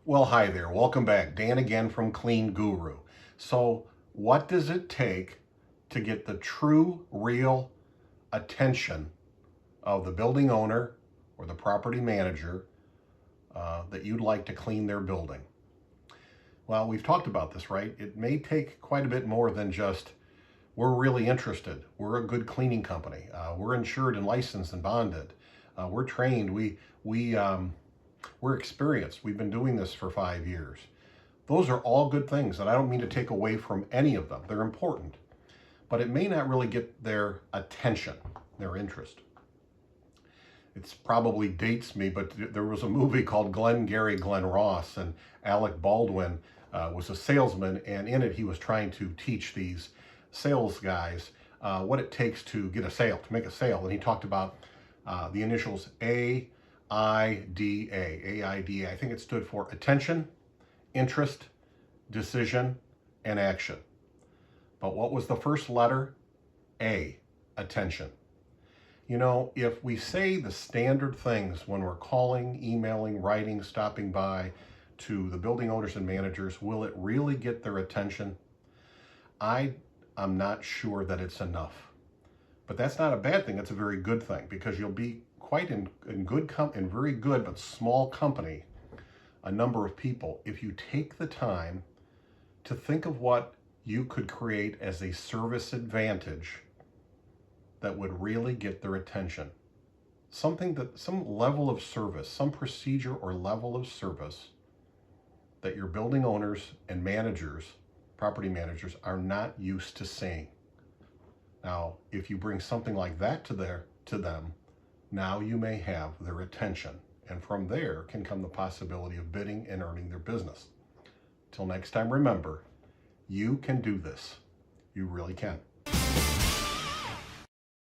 Well, hi there. Welcome back. Dan again from Clean Guru. So, what does it take to get the true, real attention of the building owner or the property manager that you'd like to clean their building? Well, we've talked about this, right? It may take quite a bit more than just, we're really interested. We're a good cleaning company. We're insured and licensed and bonded. We're trained. We're experienced. We've been doing this for 5 years. Those are all good things, and I don't mean to take away from any of them. They're important, but it may not really get their attention, their interest. It's probably dates me, but there was a movie called Glenn Gary, Glenn Ross, and Alec Baldwin was a salesman, and in it he was trying to teach these sales guys what it takes to get a sale, to make a sale. And he talked about the initials AIDA. AIDA. I think it stood for attention, interest, decision, and action. But what was the first letter? A, attention. You know, if we say the standard things when we're calling, emailing, writing, stopping by to the building owners and managers, will it really get their attention? I'm not sure that it's enough. But that's not a bad thing. It's a very good thing, because you'll be quite in very good but small company, a number of people, if you take the time to think of what you could create as a service advantage that would really get their attention. Some level of service, some procedure or level of service that your building owners and managers, property managers, are not used to seeing. Now, if you bring something like that to them, now you may have their attention, and from there can come the possibility of bidding and earning their business. Till next time, remember, you can do this. You really can.